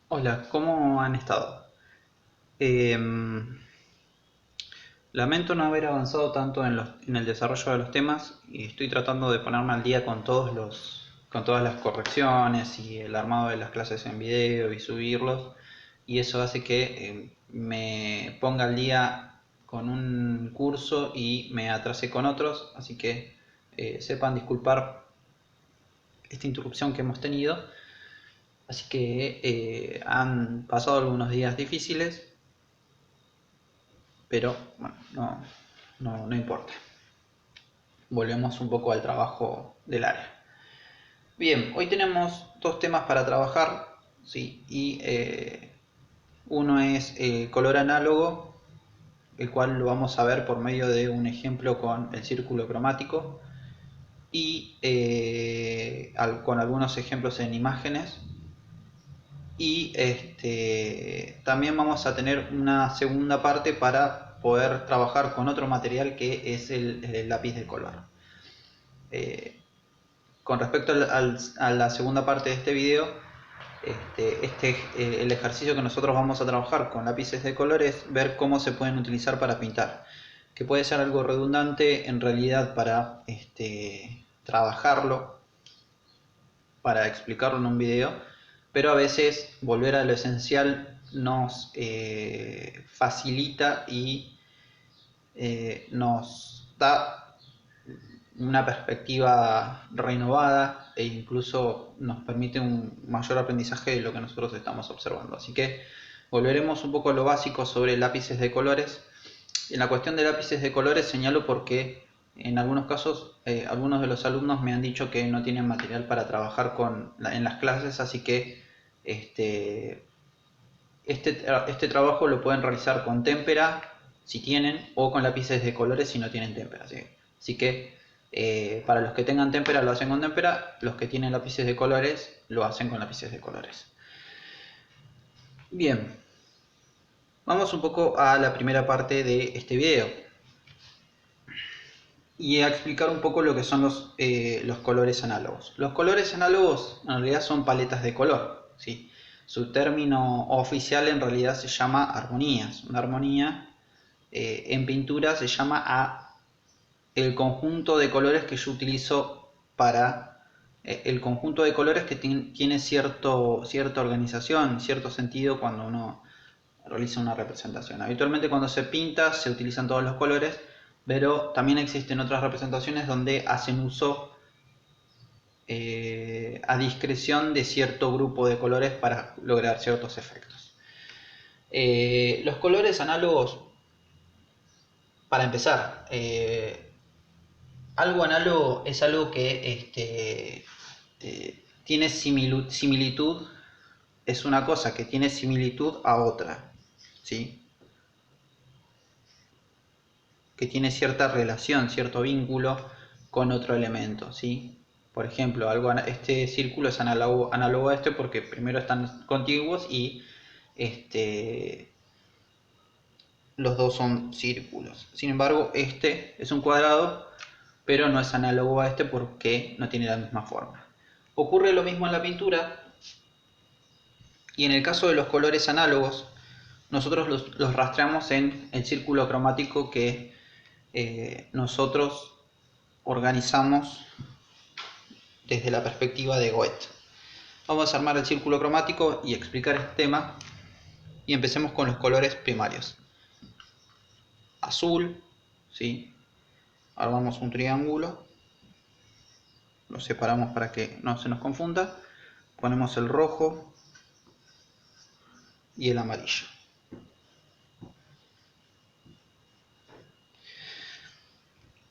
Hola, ¿cómo han estado? Em, Lamento no haber avanzado tanto en el desarrollo de los temas y estoy tratando de ponerme al día con con todas las correcciones y el armado de las clases en video y subirlos, y eso hace que me ponga al día con un curso y me atrase con otros, así que sepan disculpar esta interrupción que hemos tenido. Así que han pasado algunos días difíciles, pero bueno, no importa. Volvemos un poco al trabajo del área. Bien, hoy tenemos dos temas para trabajar, ¿sí? Y uno es color análogo, el cual lo vamos a ver por medio de un ejemplo con el círculo cromático y con algunos ejemplos en imágenes. Y también vamos a tener una segunda parte para poder trabajar con otro material que es el lápiz de color. Eh, con respecto a la segunda parte de este video, el ejercicio que nosotros vamos a trabajar con lápices de color es ver cómo se pueden utilizar para pintar, que puede ser algo redundante en realidad para trabajarlo, para explicarlo en un video, pero a veces volver a lo esencial nos facilita y nos da una perspectiva renovada e incluso nos permite un mayor aprendizaje de lo que nosotros estamos observando. Así que volveremos un poco a lo básico sobre lápices de colores. En la cuestión de lápices de colores señalo porque en algunos casos algunos de los alumnos me han dicho que no tienen material para trabajar en las clases, así que este, este trabajo lo pueden realizar con témpera si tienen, o con lápices de colores si no tienen témpera. Así que para los que tengan témpera lo hacen con témpera, los que tienen lápices de colores lo hacen con lápices de colores. Bien, vamos un poco a la primera parte de este video y a explicar un poco lo que son los colores análogos. Los colores análogos en realidad son paletas de color, ¿sí? Su término oficial en realidad se llama armonías. Una armonía en pintura se llama a el conjunto de colores que yo utilizo para el conjunto de colores que tiene cierta organización, cierto sentido cuando uno realiza una representación. Habitualmente cuando se pinta se utilizan todos los colores, pero también existen otras representaciones donde hacen uso a discreción de cierto grupo de colores para lograr ciertos efectos. Los colores análogos, para empezar, algo análogo es algo que tiene similitud, es una cosa que tiene similitud a otra, ¿sí? Que tiene cierta relación, cierto vínculo con otro elemento, ¿sí? Por ejemplo, este círculo es análogo a este porque primero están contiguos y este, los dos son círculos. Sin embargo, este es un cuadrado, pero no es análogo a este porque no tiene la misma forma. Ocurre lo mismo en la pintura, y en el caso de los colores análogos, nosotros los rastreamos en el círculo cromático que nosotros organizamos desde la perspectiva de Goethe. Vamos a armar el círculo cromático y explicar este tema, y empecemos con los colores primarios. Azul, ¿sí? Armamos un triángulo, lo separamos para que no se nos confunda, ponemos el rojo y el amarillo.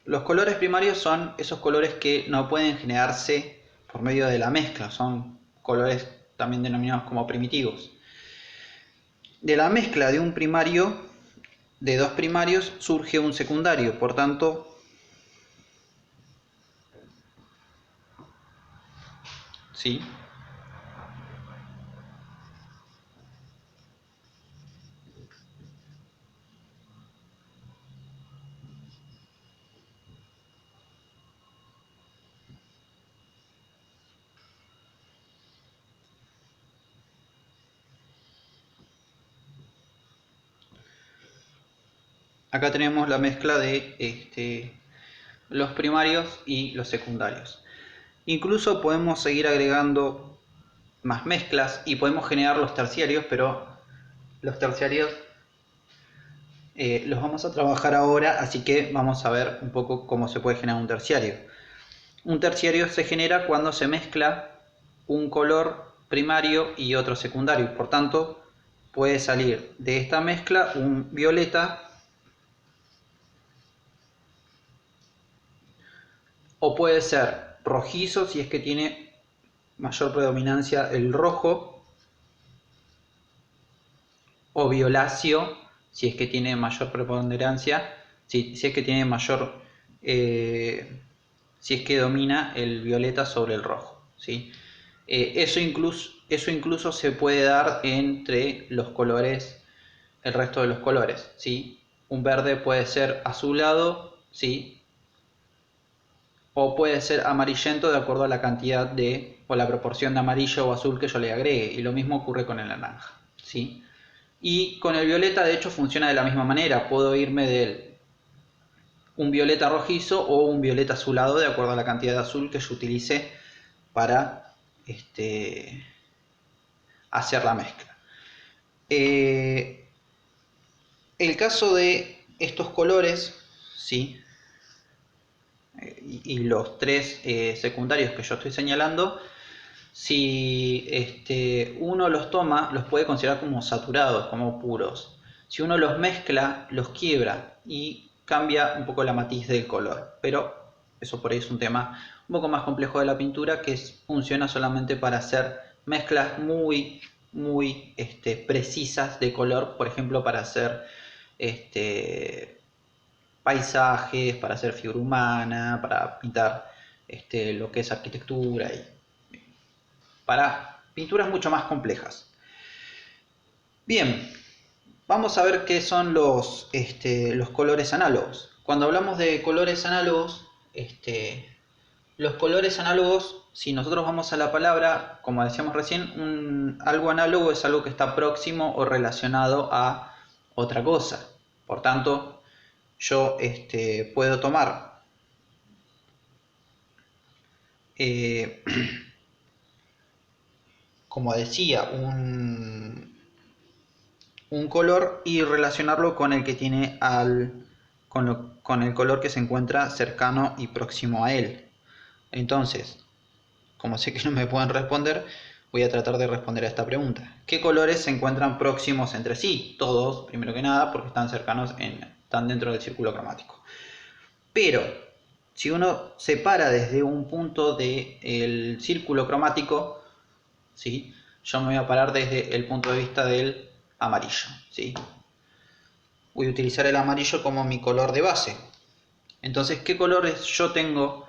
Los colores primarios son esos colores que no pueden generarse por medio de la mezcla, son colores también denominados como primitivos. De la mezcla de un primario, de dos primarios, surge un secundario, por tanto, ¿sí? acá tenemos la mezcla de los primarios y los secundarios. Incluso podemos seguir agregando más mezclas y podemos generar los terciarios, pero los terciarios los vamos a trabajar ahora, así que vamos a ver un poco cómo se puede generar un terciario. Un terciario se genera cuando se mezcla un color primario y otro secundario. Por tanto, puede salir de esta mezcla un violeta o puede ser rojizo si es que tiene mayor predominancia el rojo, o violáceo si es que tiene mayor preponderancia, si es que tiene mayor, si es que domina el violeta sobre el rojo, ¿sí? Eso incluso se puede dar entre los colores, el resto de los colores, ¿sí? Un verde puede ser azulado, ¿sí? O puede ser amarillento de acuerdo a la cantidad de, o la proporción de amarillo o azul que yo le agregue, y lo mismo ocurre con el naranja, ¿sí? Y con el violeta de hecho funciona de la misma manera, puedo irme de un violeta rojizo o un violeta azulado de acuerdo a la cantidad de azul que yo utilice para hacer la mezcla. El caso de estos colores, ¿sí? Y los tres secundarios que yo estoy señalando, si uno los toma, los puede considerar como saturados, como puros. Si uno los mezcla, los quiebra y cambia un poco la matiz del color. Pero eso por ahí es un tema un poco más complejo de la pintura, que funciona solamente para hacer mezclas muy precisas de color, por ejemplo para hacer paisajes, para hacer figura humana, para pintar lo que es arquitectura y para pinturas mucho más complejas. Bien, vamos a ver qué son los colores análogos. Cuando hablamos de colores análogos, los colores análogos, si nosotros vamos a la palabra, como decíamos recién, algo análogo es algo que está próximo o relacionado a otra cosa. Por tanto, yo puedo tomar como decía, un color y relacionarlo con el que tiene con el color que se encuentra cercano y próximo a él. Entonces, como sé que no me pueden responder, voy a tratar de responder a esta pregunta. ¿Qué colores se encuentran próximos entre sí? Todos, primero que nada, porque están cercanos, están dentro del círculo cromático. Pero, si uno separa desde un punto del círculo cromático, ¿sí? Yo me voy a parar desde el punto de vista del amarillo, ¿sí? Voy a utilizar el amarillo como mi color de base. Entonces, ¿qué colores yo tengo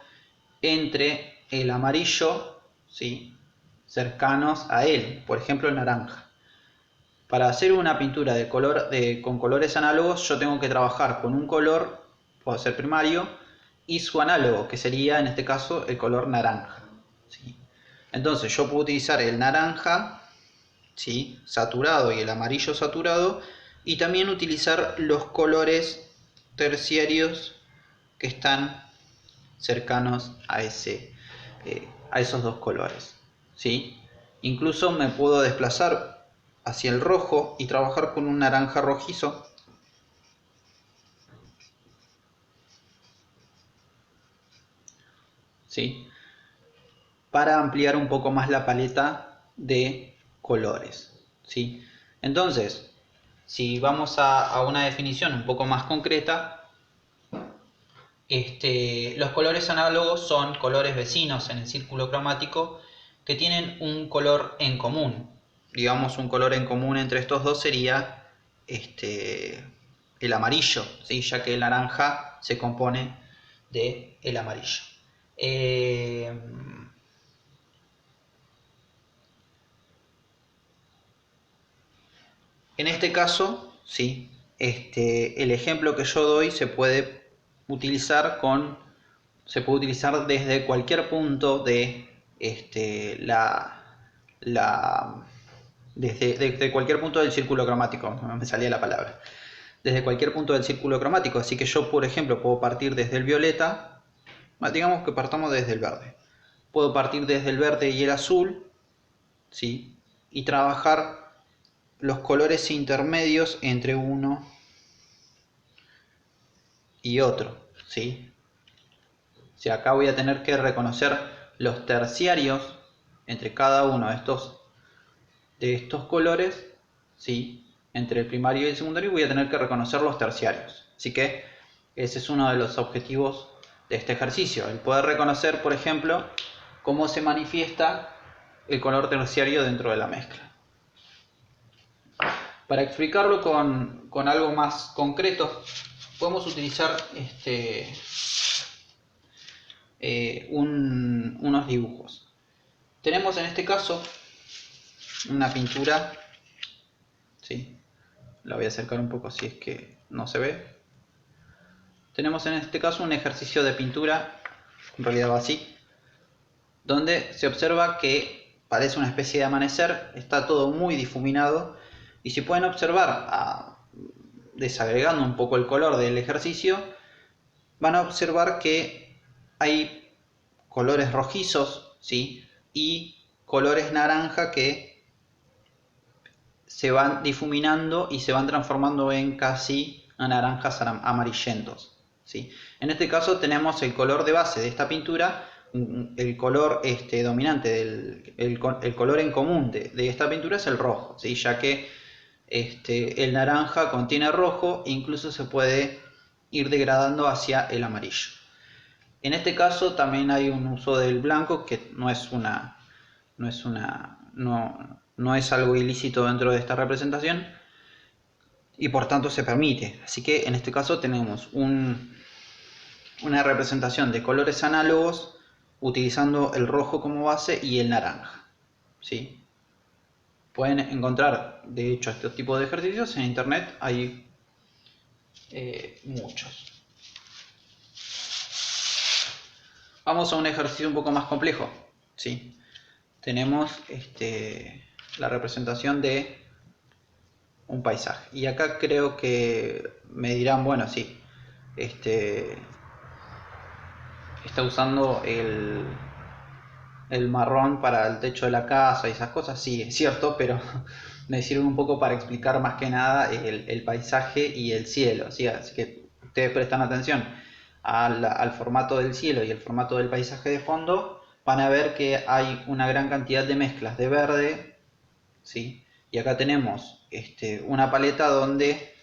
entre el amarillo, ¿sí?, cercanos a él? Por ejemplo, el naranja. Para hacer una pintura con colores análogos, yo tengo que trabajar con un color, puede ser primario, y su análogo, que sería en este caso el color naranja, ¿sí? Entonces yo puedo utilizar el naranja, ¿sí?, saturado, y el amarillo saturado, y también utilizar los colores terciarios que están cercanos a esos dos colores, ¿sí? Incluso me puedo desplazar hacia el rojo y trabajar con un naranja rojizo, ¿sí?, para ampliar un poco más la paleta de colores, ¿sí? Entonces, si vamos a una definición un poco más concreta, los colores análogos son colores vecinos en el círculo cromático que tienen un color en común. Digamos, un color en común entre estos dos sería el amarillo, ¿sí?, ya que el naranja se compone del amarillo. En este caso, ¿sí?, el ejemplo que yo doy se puede utilizar desde cualquier punto de desde cualquier punto del círculo cromático, no me salía la palabra. desde cualquier punto del círculo cromático. Así que yo, por ejemplo, puedo partir desde el violeta, digamos que partamos desde el verde. Puedo partir desde el verde y el azul, ¿sí? Y trabajar los colores intermedios entre uno y otro, ¿sí? O sea, acá voy a tener que reconocer los terciarios entre cada uno de estos colores, ¿sí? Entre el primario y el secundario voy a tener que reconocer los terciarios. Así que ese es uno de los objetivos de este ejercicio, el poder reconocer, por ejemplo, cómo se manifiesta el color terciario dentro de la mezcla. Para explicarlo con algo más concreto, podemos utilizar unos dibujos. Tenemos en este caso una pintura, ¿sí? La voy a acercar un poco si es que no se ve. Tenemos en este caso un ejercicio de pintura, en realidad va así, donde se observa que parece una especie de amanecer, está todo muy difuminado, y si pueden observar, desagregando un poco el color del ejercicio, van a observar que hay colores rojizos, ¿sí? Y colores naranja que se van difuminando y se van transformando en casi naranjas amarillentos, ¿sí? En este caso tenemos el color de base de esta pintura, el color dominante, el color en común de esta pintura es el rojo, ¿sí? Ya que el naranja contiene rojo e incluso se puede ir degradando hacia el amarillo. En este caso también hay un uso del blanco que no es algo ilícito dentro de esta representación y por tanto se permite. Así que en este caso tenemos una representación de colores análogos utilizando el rojo como base y el naranja, ¿sí? Pueden encontrar, de hecho, estos tipos de ejercicios en internet, hay muchos. Vamos a un ejercicio un poco más complejo, ¿sí? Tenemos la representación de un paisaje. Y acá creo que me dirán, bueno, sí, está usando el marrón para el techo de la casa y esas cosas, sí, es cierto, pero me sirve un poco para explicar más que nada el paisaje y el cielo, ¿sí? Así que ustedes prestan atención al formato del cielo y el formato del paisaje de fondo, van a ver que hay una gran cantidad de mezclas de verde, ¿sí? Y acá tenemos una paleta donde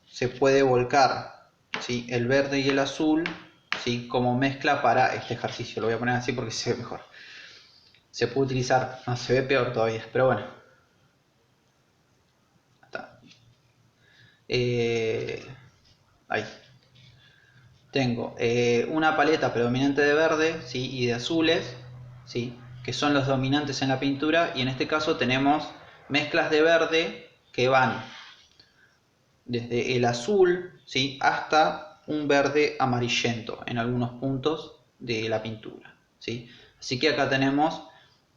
se puede volcar, ¿sí? El verde y el azul, ¿sí? Como mezcla para este ejercicio. Lo voy a poner así porque se ve mejor. Se puede utilizar, no, se ve peor todavía, pero bueno. Está. Ahí. Tengo una paleta predominante de verde, ¿sí? Y de azules, ¿sí? Que son los dominantes en la pintura, y en este caso tenemos mezclas de verde que van desde el azul, ¿sí? Hasta un verde amarillento en algunos puntos de la pintura, ¿sí? Así que acá tenemos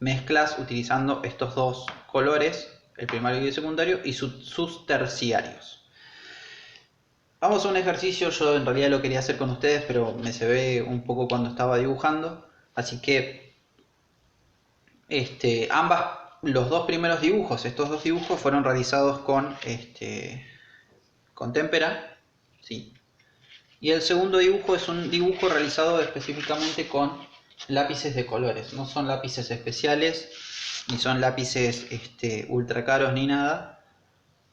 mezclas utilizando estos dos colores, el primario y el secundario, y sus terciarios. Vamos a un ejercicio, yo en realidad lo quería hacer con ustedes, pero me se ve un poco cuando estaba dibujando, así que los dos primeros dibujos, estos dos dibujos fueron realizados con témpera, ¿sí? Y el segundo dibujo es un dibujo realizado específicamente con lápices de colores. No son lápices especiales, ni son lápices ultra caros ni nada,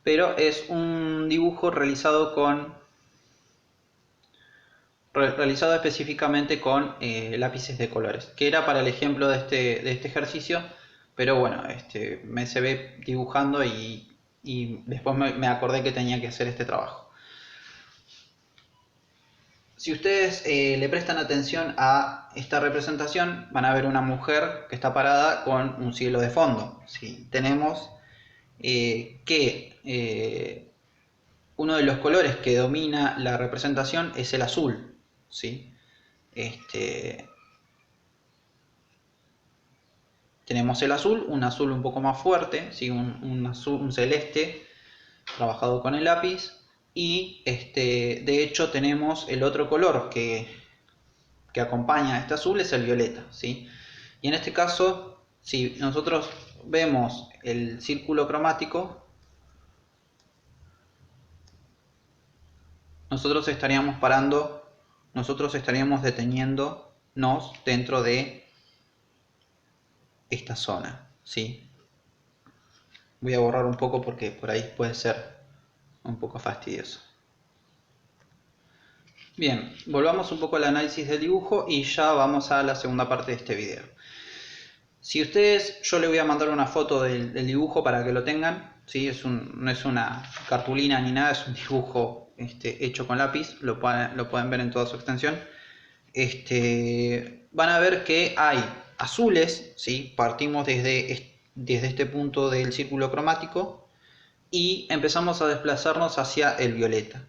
pero es un dibujo realizado específicamente con lápices de colores, que era para el ejemplo de este ejercicio, pero bueno, me se ve dibujando y después me acordé que tenía que hacer este trabajo. Si ustedes le prestan atención a esta representación, van a ver una mujer que está parada con un cielo de fondo, ¿sí? Tenemos que uno de los colores que domina la representación es el azul, ¿sí? Tenemos el azul, un azul un poco más fuerte, ¿sí? Un azul, un celeste trabajado con el lápiz. y de hecho tenemos el otro color que acompaña a este azul, es el violeta, ¿sí? Y en este caso, si nosotros vemos el círculo cromático, nosotros estaríamos deteniéndonos dentro de esta zona, ¿sí? Voy a borrar un poco porque por ahí puede ser un poco fastidioso. Bien, volvamos un poco al análisis del dibujo y ya vamos a la segunda parte de este video. Si ustedes, yo les voy a mandar una foto del dibujo para que lo tengan, ¿sí? No es una cartulina ni nada, es un dibujo hecho con lápiz, lo pueden ver en toda su extensión. Van a ver que hay azules, ¿sí? Partimos desde este punto del círculo cromático y empezamos a desplazarnos hacia el violeta.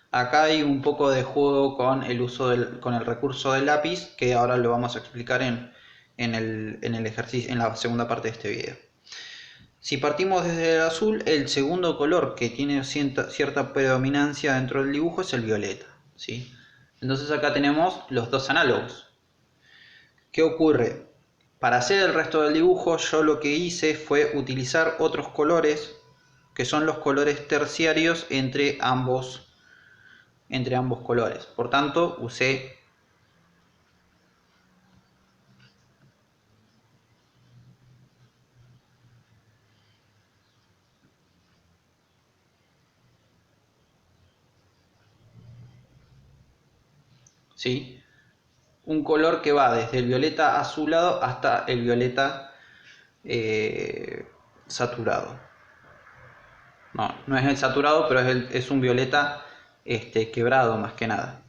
Acá hay un poco de juego con con el recurso del lápiz, que ahora lo vamos a explicar en el ejercicio, en la segunda parte de este video. Si partimos desde el azul, el segundo color que tiene cierta predominancia dentro del dibujo es el violeta, ¿sí? Entonces acá tenemos los dos análogos. ¿Qué ocurre? Para hacer el resto del dibujo, yo lo que hice fue utilizar otros colores, que son los colores terciarios entre ambos colores. Por tanto, usé ¿sí? Un color que va desde el violeta azulado hasta el violeta saturado. No es el saturado, pero es un violeta quebrado más que nada.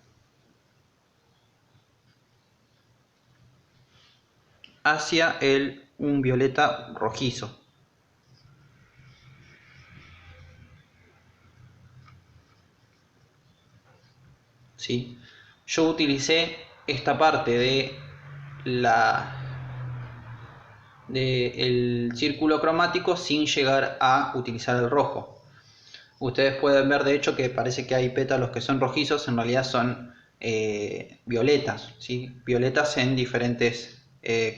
Hacia un violeta rojizo. ¿Sí? Yo utilicé esta parte del círculo cromático sin llegar a utilizar el rojo. Ustedes pueden ver de hecho que parece que hay pétalos que son rojizos, en realidad son violetas, ¿sí? Violetas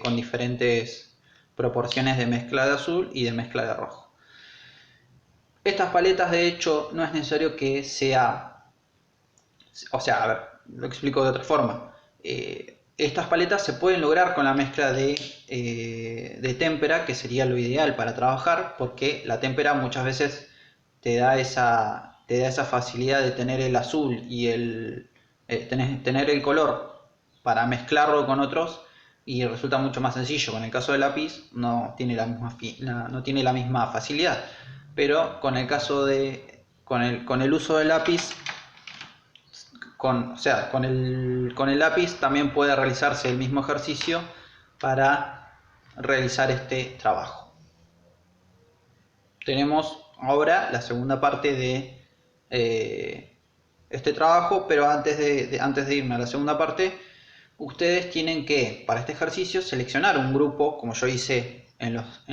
con diferentes proporciones de mezcla de azul y de mezcla de rojo. Estas paletas de hecho no es necesario que sea, o sea, a ver, lo explico de otra forma. Estas paletas se pueden lograr con la mezcla de témpera, que sería lo ideal para trabajar, porque la témpera muchas veces te da esa facilidad de tener el azul y tener el color para mezclarlo con otros y resulta mucho más sencillo. Con el caso del lápiz no tiene la misma facilidad, pero con el caso con el uso del lápiz, con el lápiz también puede realizarse el mismo ejercicio para realizar este trabajo. Tenemos ahora la segunda parte de este trabajo, pero antes de irme a la segunda parte, ustedes tienen que, para este ejercicio, seleccionar un grupo, como yo hice en los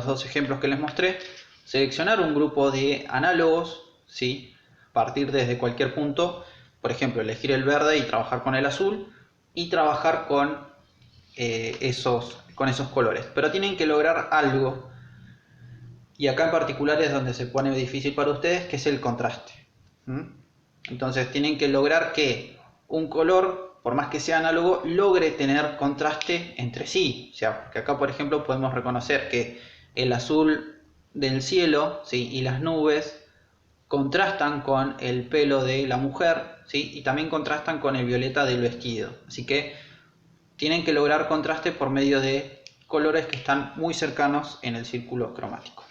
dos ejemplos que les mostré, seleccionar un grupo de análogos, ¿sí? Partir desde cualquier punto, por ejemplo, elegir el verde y trabajar con el azul y trabajar con esos colores. Pero tienen que lograr algo, y acá en particular es donde se pone difícil para ustedes, que es el contraste. Entonces tienen que lograr que un color, por más que sea análogo, logre tener contraste entre sí. O sea, que acá por ejemplo podemos reconocer que el azul del cielo, ¿sí? Y las nubes contrastan con el pelo de la mujer, ¿sí? Y también contrastan con el violeta del vestido. Así que tienen que lograr contraste por medio de colores que están muy cercanos en el círculo cromático.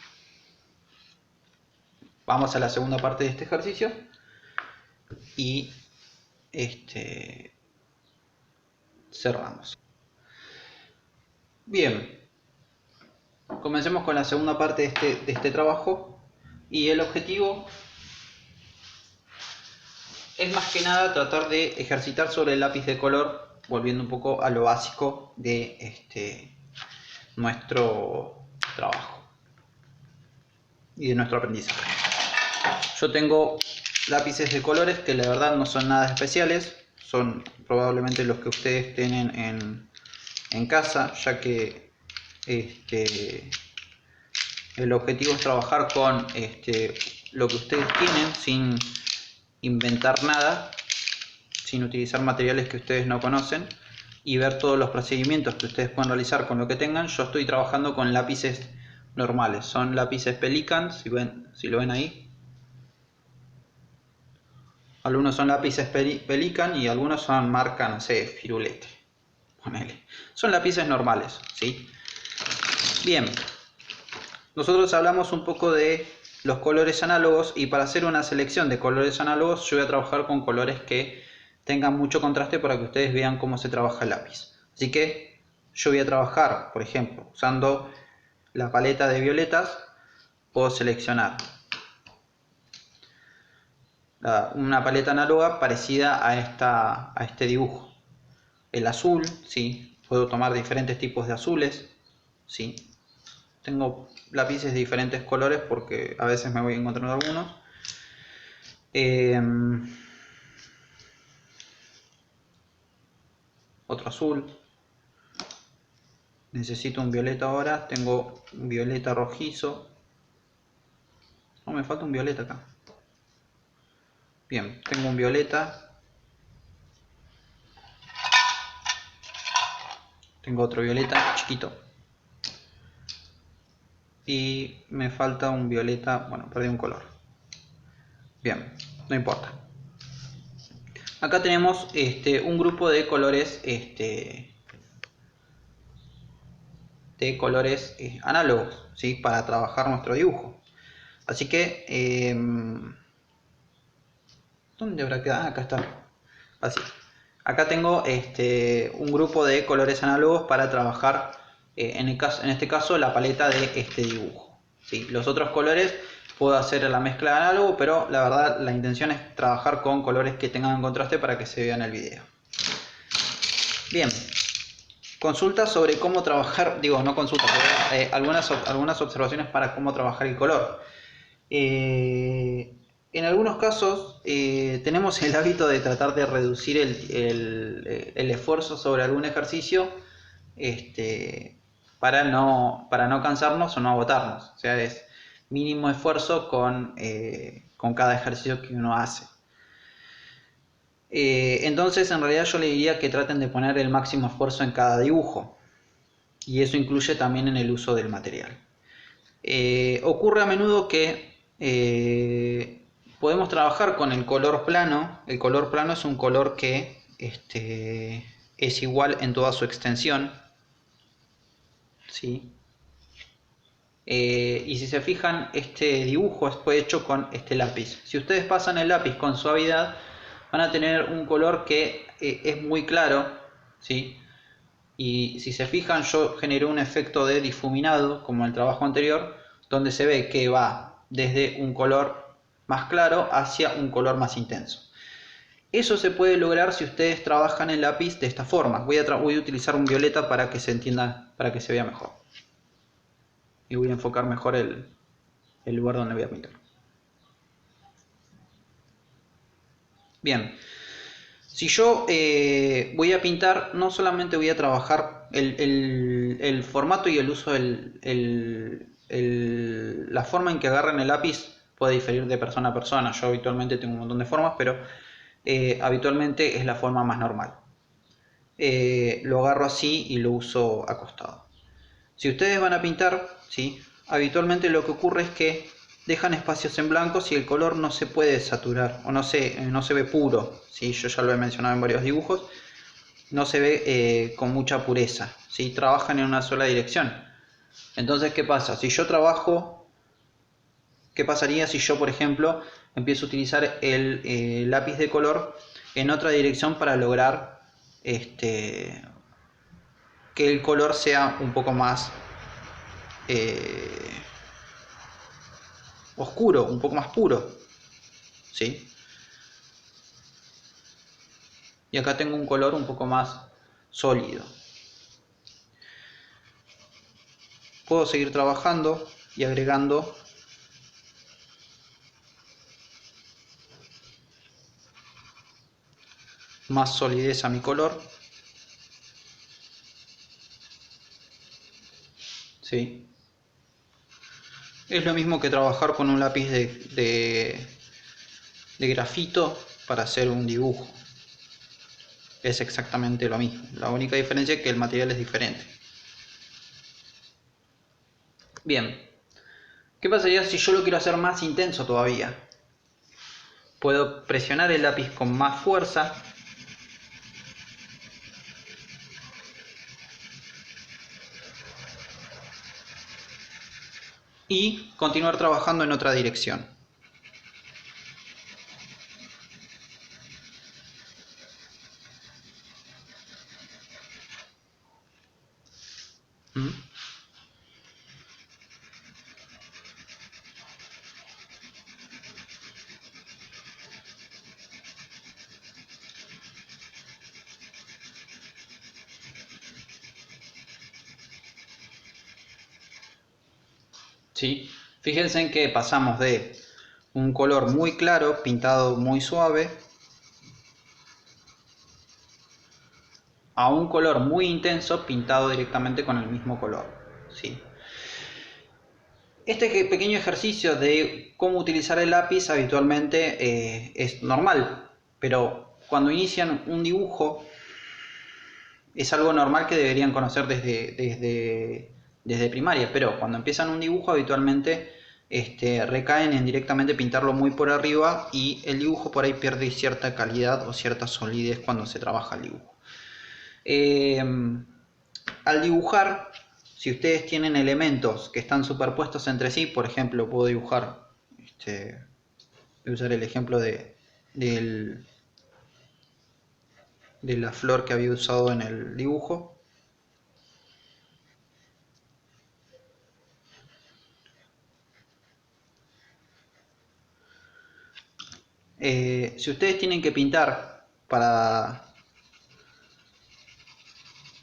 Vamos a la segunda parte de este ejercicio y cerramos. Bien, comencemos con la segunda parte de este trabajo, y el objetivo es más que nada tratar de ejercitar sobre el lápiz de color, volviendo un poco a lo básico de nuestro trabajo y de nuestro aprendizaje. yo tengo lápices de colores que la verdad no son nada especiales, son probablemente los que ustedes tienen en casa, ya que el objetivo es trabajar con lo que ustedes tienen sin inventar nada, sin utilizar materiales que ustedes no conocen y ver todos los procedimientos que ustedes pueden realizar con lo que tengan. Yo estoy trabajando con lápices normales, son lápices Pelikan, si lo ven ahí. Algunos son lápices Pelikan y algunos son marca, no sé, Firulete, ponele. Son lápices normales, ¿sí? Bien, nosotros hablamos un poco de los colores análogos y para hacer una selección de colores análogos yo voy a trabajar con colores que tengan mucho contraste para que ustedes vean cómo se trabaja el lápiz. Así que yo voy a trabajar, por ejemplo, usando la paleta de violetas, puedo seleccionar una paleta análoga parecida a este dibujo. El azul, ¿sí? Puedo tomar diferentes tipos de azules, ¿sí? Tengo lápices de diferentes colores porque a veces me voy encontrando algunos. Otro azul. Necesito un violeta ahora. Tengo un violeta rojizo. No, me falta un violeta acá. Bien, tengo un violeta. Tengo otro violeta chiquito. Y me falta un violeta. Bueno, perdí un color. Bien, no importa. Acá tenemos un grupo de colores análogos, ¿sí? Para trabajar nuestro dibujo. Así que ¿dónde habrá quedado? Ah, acá está. Así. Acá tengo un grupo de colores análogos para trabajar en este caso la paleta de este dibujo, ¿sí? Los otros colores puedo hacer la mezcla de análogo, pero la verdad la intención es trabajar con colores que tengan contraste para que se vea en el video. Bien, consultas sobre cómo trabajar, digo, no consultas, pero, algunas observaciones para cómo trabajar el color. En algunos casos tenemos el hábito de tratar de reducir el esfuerzo sobre algún ejercicio para no cansarnos o no agotarnos. O sea, es mínimo esfuerzo con cada ejercicio que uno hace. Entonces, en realidad yo le diría que traten de poner el máximo esfuerzo en cada dibujo. Y eso incluye también en el uso del material. Ocurre a menudo que podemos trabajar con el color plano. El color plano es un color que es igual en toda su extensión, ¿sí? Y si se fijan, este dibujo fue hecho con este lápiz. Si ustedes pasan el lápiz con suavidad, van a tener un color que es muy claro, ¿sí? Y si se fijan, yo generé un efecto de difuminado, como en el trabajo anterior, donde se ve que va desde un color más claro hacia un color más intenso. Eso se puede lograr si ustedes trabajan el lápiz de esta forma. Voy a utilizar un violeta para que se entienda, para que se vea mejor. Y voy a enfocar mejor el lugar donde voy a pintar. Bien. Si yo voy a pintar, no solamente voy a trabajar el formato y el uso la forma en que agarren el lápiz puede diferir de persona a persona. Yo habitualmente tengo un montón de formas, pero habitualmente es la forma más normal. Lo agarro así y lo uso acostado. Si ustedes van a pintar, ¿sí? Habitualmente lo que ocurre es que dejan espacios en blanco si el color no se puede saturar o no se ve puro, ¿sí? Yo ya lo he mencionado en varios dibujos, no se ve con mucha pureza, ¿sí? Trabajan en una sola dirección. Entonces, ¿qué pasa? ¿Qué pasaría si yo, por ejemplo, empiezo a utilizar el lápiz de color en otra dirección para lograr que el color sea un poco más oscuro, un poco más puro, ¿sí? Y acá tengo un color un poco más sólido. Puedo seguir trabajando y agregando más solidez a mi color. ¿Sí? Es lo mismo que trabajar con un lápiz de grafito para hacer un dibujo. Es exactamente lo mismo. La única diferencia es que el material es diferente. Bien. ¿Qué pasaría si yo lo quiero hacer más intenso todavía? Puedo presionar el lápiz con más fuerza. Y continuar trabajando en otra dirección. ¿Mm? ¿Sí? Fíjense en que pasamos de un color muy claro, pintado muy suave, a un color muy intenso, pintado directamente con el mismo color. ¿Sí? Este pequeño ejercicio de cómo utilizar el lápiz habitualmente es normal, pero cuando inician un dibujo es algo normal que deberían conocer desde primaria, pero cuando empiezan un dibujo habitualmente recaen en directamente pintarlo muy por arriba y el dibujo por ahí pierde cierta calidad o cierta solidez cuando se trabaja el dibujo. Al dibujar, si ustedes tienen elementos que están superpuestos entre sí, por ejemplo, puedo dibujar, voy a usar el ejemplo de la flor que había usado en el dibujo. Si ustedes tienen que pintar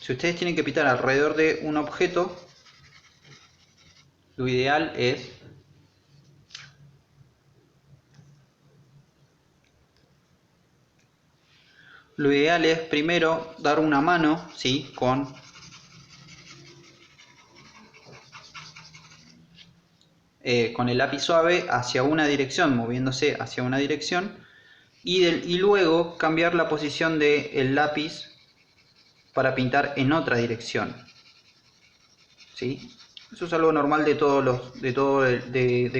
si ustedes tienen que pintar alrededor de un objeto, lo ideal es primero dar una mano, ¿sí? con el lápiz suave hacia una dirección, moviéndose hacia una dirección, y luego cambiar la posición del lápiz para pintar en otra dirección. ¿Sí? Eso es algo normal de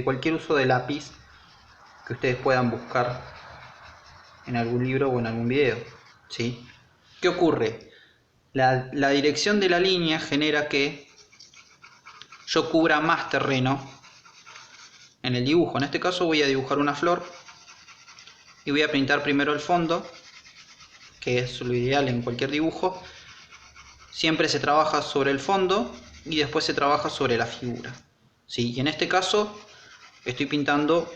cualquier uso de lápiz que ustedes puedan buscar en algún libro o en algún video. ¿Sí? ¿Qué ocurre? La dirección de la línea genera que yo cubra más terreno en el dibujo. En este caso voy a dibujar una flor y voy a pintar primero el fondo, que es lo ideal en cualquier dibujo. Siempre se trabaja sobre el fondo y después se trabaja sobre la figura. ¿Sí? Y en este caso estoy pintando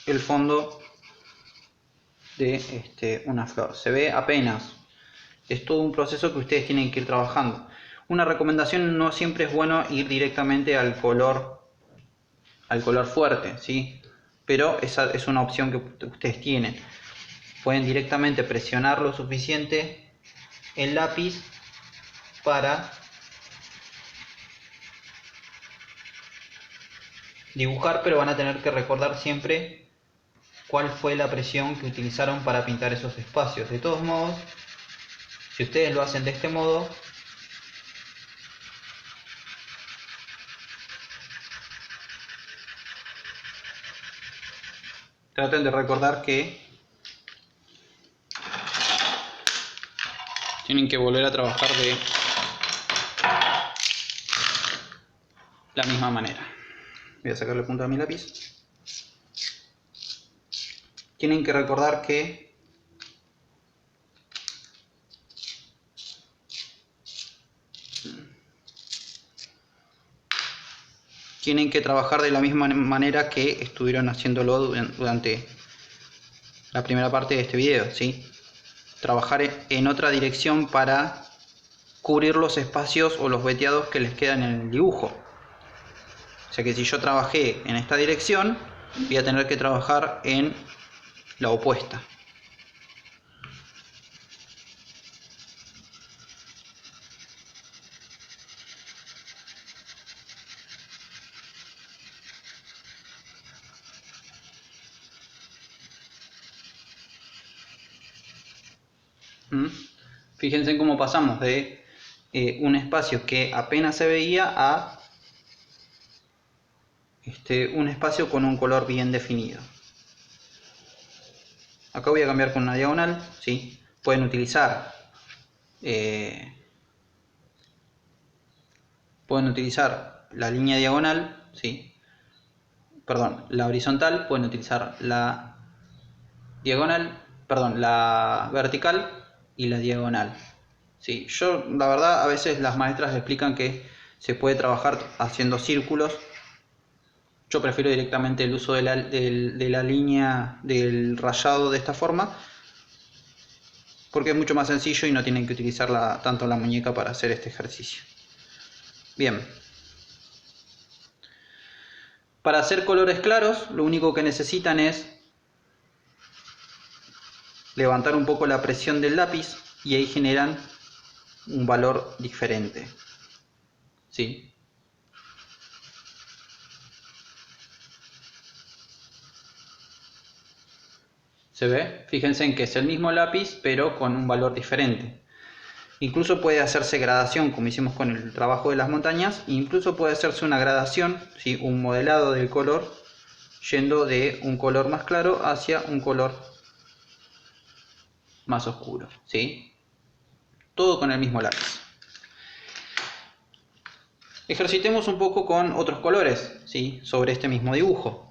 el fondo de una flor. Se ve apenas. Es todo un proceso que ustedes tienen que ir trabajando. Una recomendación: no siempre es bueno ir directamente al color fuerte, ¿sí? Pero esa es una opción que ustedes tienen. Pueden directamente presionar lo suficiente el lápiz para dibujar, pero van a tener que recordar siempre cuál fue la presión que utilizaron para pintar esos espacios. De todos modos, si ustedes lo hacen de este modo, traten de recordar que tienen que volver a trabajar de la misma manera. Voy a sacarle punta a mi lápiz. Tienen que recordar que tienen que trabajar de la misma manera que estuvieron haciéndolo durante la primera parte de este video, ¿sí? Trabajar en otra dirección para cubrir los espacios o los veteados que les quedan en el dibujo. O sea que si yo trabajé en esta dirección, voy a tener que trabajar en la opuesta. Fíjense cómo pasamos de un espacio que apenas se veía a un espacio con un color bien definido. Acá voy a cambiar con una diagonal, ¿sí? Pueden utilizar la línea diagonal, ¿sí? Perdón, la horizontal, pueden utilizar la diagonal, perdón, la vertical y la diagonal. Sí, yo la verdad a veces las maestras explican que se puede trabajar haciendo círculos. Yo prefiero directamente el uso de la línea del rayado de esta forma, porque es mucho más sencillo y no tienen que utilizar tanto la muñeca para hacer este ejercicio. Bien. Para hacer colores claros, lo único que necesitan es levantar un poco la presión del lápiz y ahí generan un valor diferente. ¿Sí? ¿Se ve? Fíjense en que es el mismo lápiz, pero con un valor diferente. Incluso puede hacerse gradación, como hicimos con el trabajo de las montañas. Incluso puede hacerse una gradación, ¿sí? Un modelado del color, yendo de un color más claro hacia un color más oscuro. ¿Sí? Todo con el mismo lápiz. Ejercitemos un poco con otros colores, ¿sí? Sobre este mismo dibujo.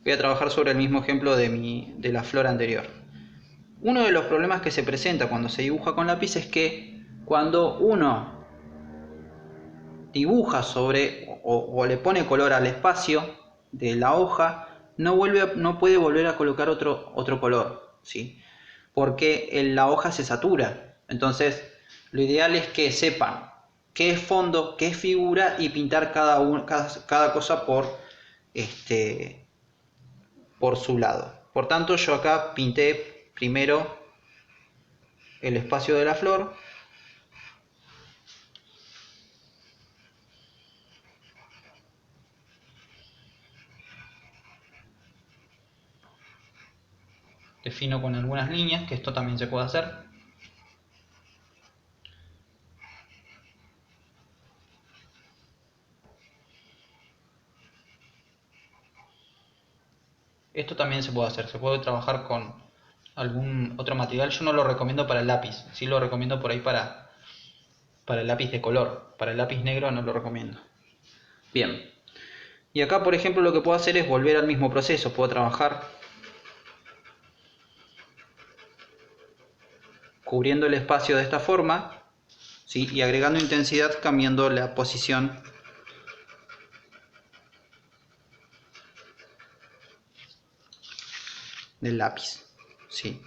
Voy a trabajar sobre el mismo ejemplo de la flor anterior. Uno de los problemas que se presenta cuando se dibuja con lápiz es que cuando uno dibuja sobre o le pone color al espacio de la hoja, no puede volver a colocar otro color, ¿sí? Porque la hoja se satura. Entonces, lo ideal es que sepan qué es fondo, qué es figura y pintar cada cosa por su lado. Por tanto, yo acá pinté primero el espacio de la flor. Defino con algunas líneas, que esto también se puede hacer. Esto también se puede hacer, se puede trabajar con algún otro material. Yo no lo recomiendo para el lápiz, sí lo recomiendo por ahí para el lápiz de color. Para el lápiz negro no lo recomiendo. Bien. Y acá, por ejemplo, lo que puedo hacer es volver al mismo proceso. Puedo trabajar cubriendo el espacio de esta forma, ¿sí? Y agregando intensidad cambiando la posición del lápiz, ¿sí?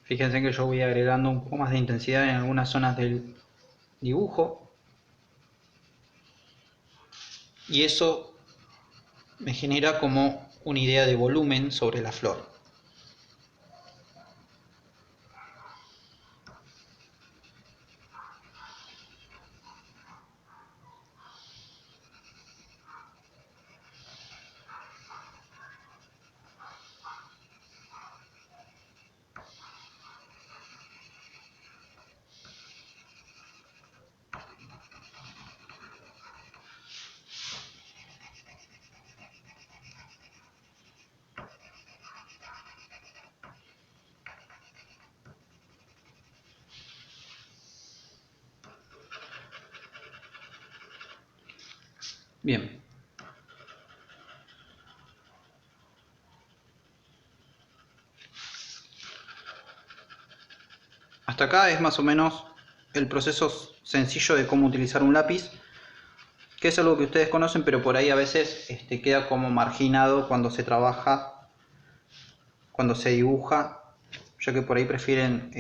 Fíjense que yo voy agregando un poco más de intensidad en algunas zonas del dibujo. Y eso me genera como una idea de volumen sobre la flor. Bien. Hasta acá es más o menos el proceso sencillo de cómo utilizar un lápiz, que es algo que ustedes conocen, pero por ahí a veces queda como marginado cuando se trabaja, cuando se dibuja, ya que por ahí prefieren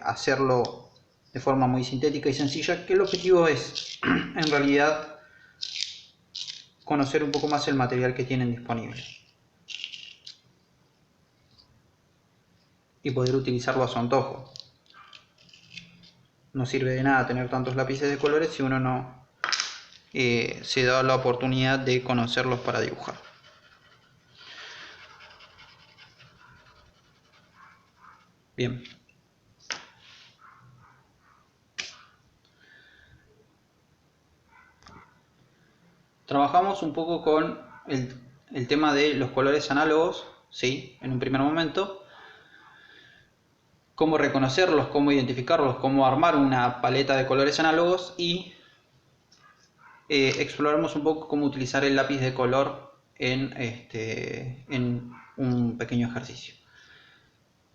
hacerlo de forma muy sintética y sencilla, que el objetivo es en realidad conocer un poco más el material que tienen disponible y poder utilizarlo a su antojo. No sirve de nada tener tantos lápices de colores si uno no se da la oportunidad de conocerlos para dibujar. Bien. Trabajamos un poco con el tema de los colores análogos, ¿sí? En un primer momento. Cómo reconocerlos, cómo identificarlos, cómo armar una paleta de colores análogos y exploramos un poco cómo utilizar el lápiz de color en un pequeño ejercicio.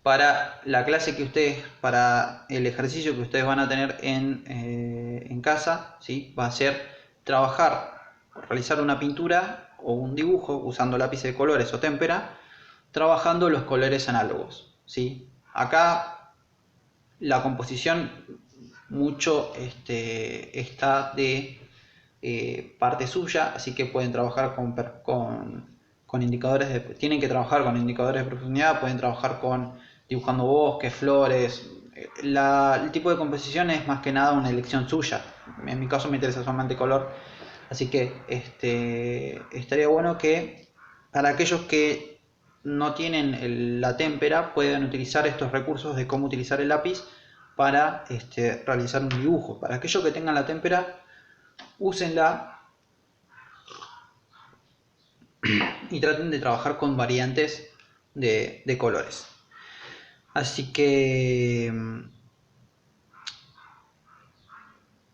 Para la clase que ustedes, para el ejercicio que ustedes van a tener en casa, ¿sí? Va a ser trabajar, realizar una pintura o un dibujo usando lápiz de colores o témpera, trabajando los colores análogos, ¿sí? Acá la composición mucho está de parte suya, así que pueden trabajar con indicadores tienen que trabajar con indicadores de profundidad, pueden trabajar con dibujando bosques, flores. El tipo de composición es más que nada una elección suya. En mi caso me interesa solamente color, así que estaría bueno que para aquellos que no tienen la témpera puedan utilizar estos recursos de cómo utilizar el lápiz para realizar un dibujo. Para aquellos que tengan la témpera, úsenla y traten de trabajar con variantes de colores. Así que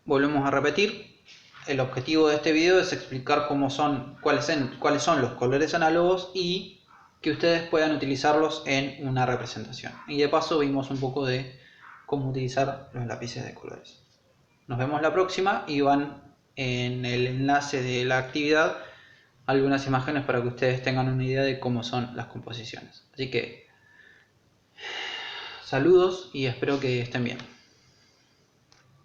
volvemos a repetir. El objetivo de este video es explicar cuáles son los colores análogos y que ustedes puedan utilizarlos en una representación. Y de paso vimos un poco de cómo utilizar los lápices de colores. Nos vemos la próxima y van en el enlace de la actividad algunas imágenes para que ustedes tengan una idea de cómo son las composiciones. Así que saludos y espero que estén bien.